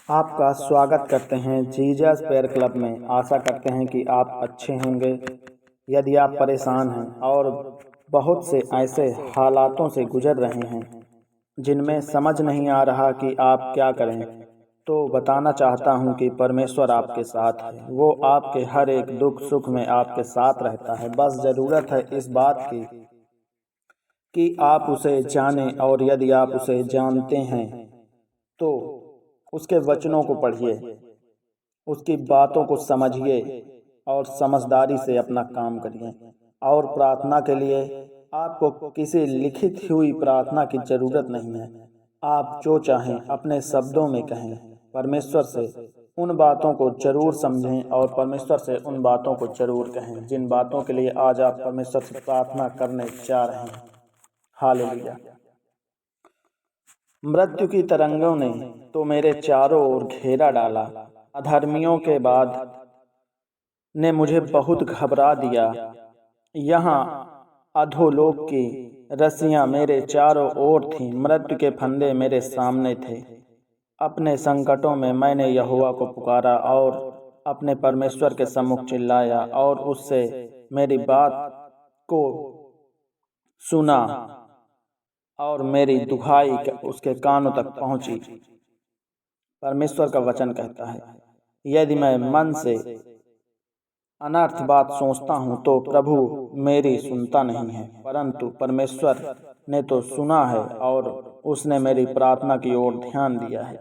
आपका स्वागत करते हैं जीजस प्रेयर क्लब में। आशा करते हैं कि आप अच्छे होंगे। यदि आप परेशान हैं और बहुत से ऐसे हालातों से गुजर रहे हैं जिनमें समझ नहीं आ रहा कि आप क्या करें, तो बताना चाहता हूं कि परमेश्वर आपके साथ है। वो आपके हर एक दुख सुख में आपके साथ रहता है। बस ज़रूरत है इस बात की कि आप उसे जानें, और यदि आप उसे जानते हैं तो उसके वचनों को पढ़िए, उसकी बातों को समझिए और समझदारी से अपना काम करिए। और प्रार्थना के लिए आपको किसी लिखित हुई प्रार्थना की ज़रूरत नहीं है। आप जो चाहें अपने शब्दों में कहें। परमेश्वर से उन बातों को जरूर समझें और परमेश्वर से उन बातों को जरूर कहें जिन बातों के लिए आज आप परमेश्वर से प्रार्थना करने जा रहे हैं। हालेलुया। मृत्यु की तरंगों ने तो मेरे चारों ओर घेरा डाला। अधर्मियों के बाद ने मुझे बहुत घबरा दिया। यहाँ अधोलोक की रस्सियां मेरे चारों ओर थीं। मृत्यु के फंदे मेरे सामने थे। अपने संकटों में मैंने यहोवा को पुकारा और अपने परमेश्वर के सम्मुख चिल्लाया और उससे मेरी बात को सुना और मेरी दुहाई उसके कानों तक पहुंची। परमेश्वर का वचन कहता है, यदि मैं मन से अनर्थ बात सोचता हूँ तो प्रभु मेरी सुनता नहीं है, परंतु परमेश्वर ने तो सुना है और उसने मेरी प्रार्थना की ओर ध्यान दिया है।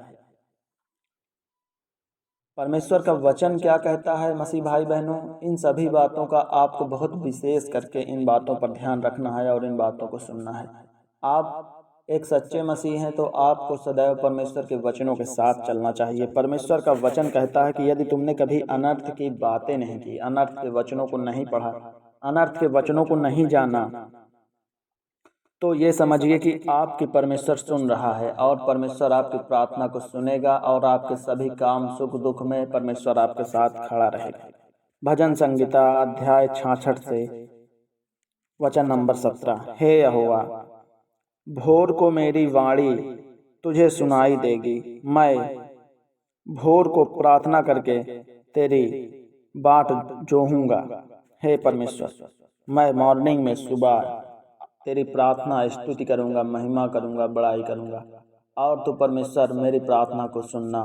परमेश्वर का वचन क्या कहता है मसीह भाई बहनों, इन सभी बातों का आपको बहुत विशेष करके इन बातों पर ध्यान रखना है और इन बातों को सुनना है। आप एक सच्चे मसीह हैं तो आपको सदैव परमेश्वर के वचनों के साथ चलना चाहिए। परमेश्वर का वचन कहता है कि यदि तुमने कभी अनर्थ की बातें नहीं की, अनर्थ के वचनों को नहीं पढ़ा, अनर्थ के वचनों को नहीं जाना, तो ये समझिए कि आपकी परमेश्वर सुन रहा है और परमेश्वर आपकी प्रार्थना को सुनेगा और आपके सभी काम सुख दुख में परमेश्वर आपके साथ खड़ा रहेगा। भजन संगीता अध्याय 66 से वचन नंबर 17। हे यहोवा, भोर को मेरी वाणी तुझे सुनाई देगी। मैं भोर को प्रार्थना करके तेरी बाट जोहूंगा। हे परमेश्वर, मैं मॉर्निंग में सुबह तेरी प्रार्थना स्तुति करूंगा, महिमा करूंगा, बड़ाई करूंगा। और तू परमेश्वर मेरी प्रार्थना को सुनना।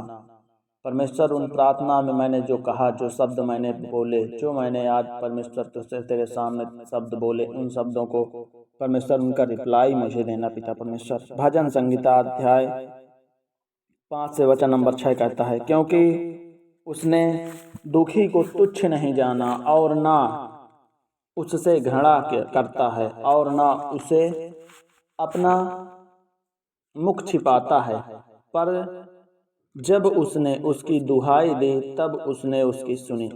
परमेश्वर उन प्रार्थना में मैंने जो कहा, जो शब्द मैंने बोले, जो मैंने आज परमेश्वर तुझसे तेरे सामने शब्द बोले, उन शब्दों को परमेश्वर उनका रिप्लाई मुझे देना पिता परमेश्वर। भजन संगीता अध्याय 5 से वचन नंबर 6 कहता है, क्योंकि उसने दुखी को तुच्छ नहीं जाना और ना उससे घृणा करता है और ना उसे अपना मुख छिपाता है, पर जब उसने उसकी दुहाई दी तब उसने उसकी सुनी।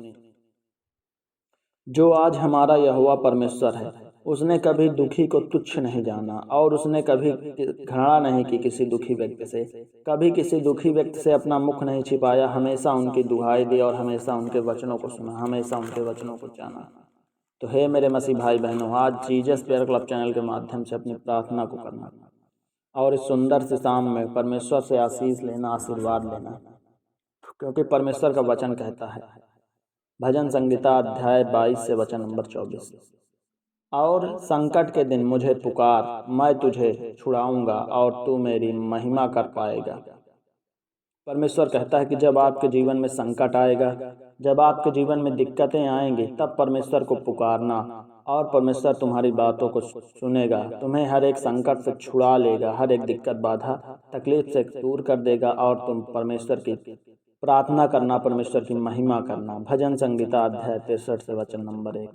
जो आज हमारा यहोवा परमेश्वर है, उसने कभी दुखी को तुच्छ नहीं जाना और उसने कभी घृणा नहीं की किसी दुखी व्यक्ति से, कभी किसी दुखी व्यक्ति से अपना मुख नहीं छिपाया। हमेशा उनकी दुहाई दी और हमेशा उनके वचनों को सुना, हमेशा उनके वचनों को जाना। तो हे मेरे मसीह भाई बहनों, आज जीजस प्रेयर क्लब चैनल के माध्यम से अपनी प्रार्थना को करना और इस सुंदर से शाम में परमेश्वर से आशीष लेना, आशीर्वाद लेना, क्योंकि परमेश्वर का वचन कहता है भजन संगीता अध्याय 22 से वचन नंबर 24, और संकट के दिन मुझे पुकार, मैं तुझे छुड़ाऊंगा और तू मेरी महिमा कर पाएगा। परमेश्वर कहता है कि जब आपके जीवन में संकट आएगा, जब आपके जीवन में दिक्कतें आएंगी, तब परमेश्वर को पुकारना और परमेश्वर तुम्हारी बातों को सुनेगा, तुम्हें हर एक संकट से छुड़ा लेगा, हर एक दिक्कत बाधा तकलीफ से दूर कर देगा और तुम परमेश्वर की प्रार्थना करना, परमेश्वर की महिमा करना। भजन संगीता अध्याय 63 से वचन नंबर 1।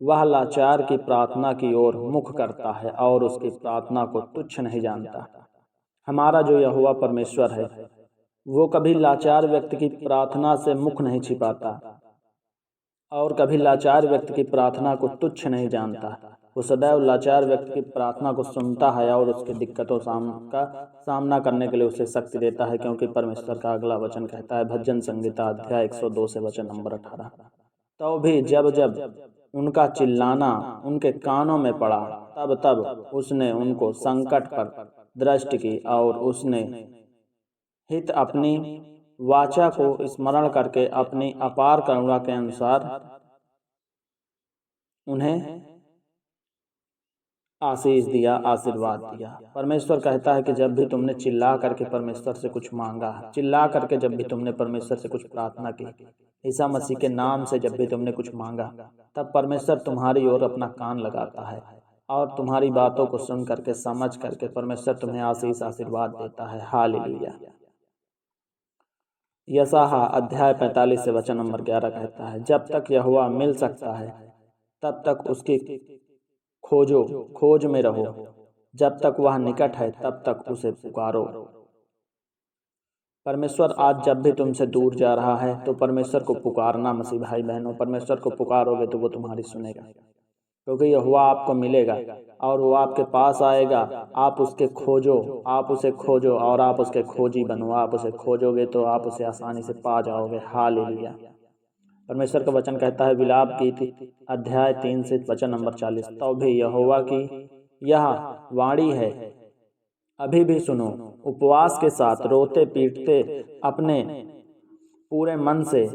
वह लाचार की प्रार्थना की ओर मुख करता है और उसकी प्रार्थना को तुच्छ नहीं जानता। हमारा जो यहोवा परमेश्वर है, वो कभी लाचार व्यक्ति की प्रार्थना से मुख नहीं छिपाता और कभी लाचार व्यक्ति की प्रार्थना को तुच्छ नहीं जानता। वो सदैव लाचार व्यक्ति की प्रार्थना को सुनता है और उसकी दिक्कतों का सामना करने के लिए उसे शक्ति देता है, क्योंकि परमेश्वर का अगला वचन कहता है भजन संगीता अध्याय 102 से वचन नंबर 18। तो भी जब जब उनका चिल्लाना उनके कानों में पड़ा, तब तब उसने उनको संकट पर दृष्टि की और उसने हित अपनी वाचा को स्मरण करके अपनी अपार करुणा के अनुसार उन्हें आशीष दिया, आशीर्वाद दिया। परमेश्वर कहता है कि जब भी तुमने चिल्ला करके परमेश्वर से कुछ मांगा, चिल्ला करके जब भी तुमने परमेश्वर से कुछ प्रार्थना की, ईसा मसीह के नाम से जब भी तुमने कुछ मांगा, तब परमेश्वर तुम्हारी ओर अपना कान लगाता है और तुम्हारी बातों को सुन करके, समझ करके परमेश्वर तुम्हें आशीष, आशीर्वाद देता है। हालेलुया। यशायाह अध्याय 45 से वचन नंबर 11 कहता है, जब तक यहोवा मिल सकता है तब तक उसकी खोज में रहो, जब तक वह निकट है तब तक उसे पुकारो। परमेश्वर आज जब भी तुमसे दूर जा रहा है तो परमेश्वर को पुकारना मसीह भाई बहनों। परमेश्वर को पुकारोगे तो वो तुम्हारी सुनेगा, क्योंकि यहोवा आपको मिलेगा और वो आपके पास आएगा। आप उसके खोजो, आप उसे खोजो और आप उसके खोजी बनो। आप उसे खोजोगे तो आप उसे आसानी से पा जाओगे। हालेलुया। परमेश्वर का वचन कहता है विलाप गीत अध्याय 3 से वचन नंबर 40, तो भी यहोवा की यह वाणी है, अभी भी सुनो, उपवास के साथ रोते पीटते अपने पूरे मन से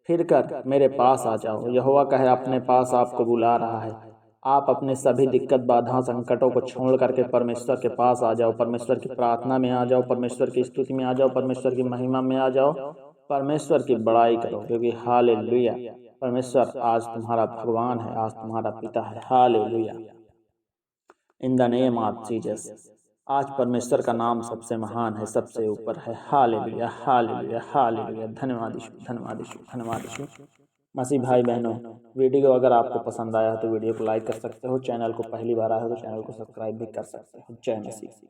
फिरकर मेरे पास आ जाओ। यहोवा कहे अपने पास आपको बुला रहा है। आप अपने सभी दिक्कत, बाधा, संकटों को छोड़ करके परमेश्वर के पास आ जाओ, परमेश्वर की प्रार्थना में आ जाओ, परमेश्वर की स्तुति में आ जाओ, परमेश्वर की महिमा में आ जाओ, परमेश्वर की बड़ाई करो, क्योंकि हालेलुया, परमेश्वर आज तुम्हारा भगवान है, आज तुम्हारा पिता है। Hallelujah. In the name of Jesus. आज परमेश्वर का नाम सबसे महान है, सबसे ऊपर है। Hallelujah, hallelujah, hallelujah. धन्यवाद यीशु, धन्यवाद यीशु, धन्यवाद यीशु। मसीह भाई बहनों, वीडियो अगर आपको पसंद आया है तो वीडियो को लाइक कर सकते हो, चैनल को पहली बार आया हो तो चैनल को सब्सक्राइब भी कर सकते हो। जय मसीह।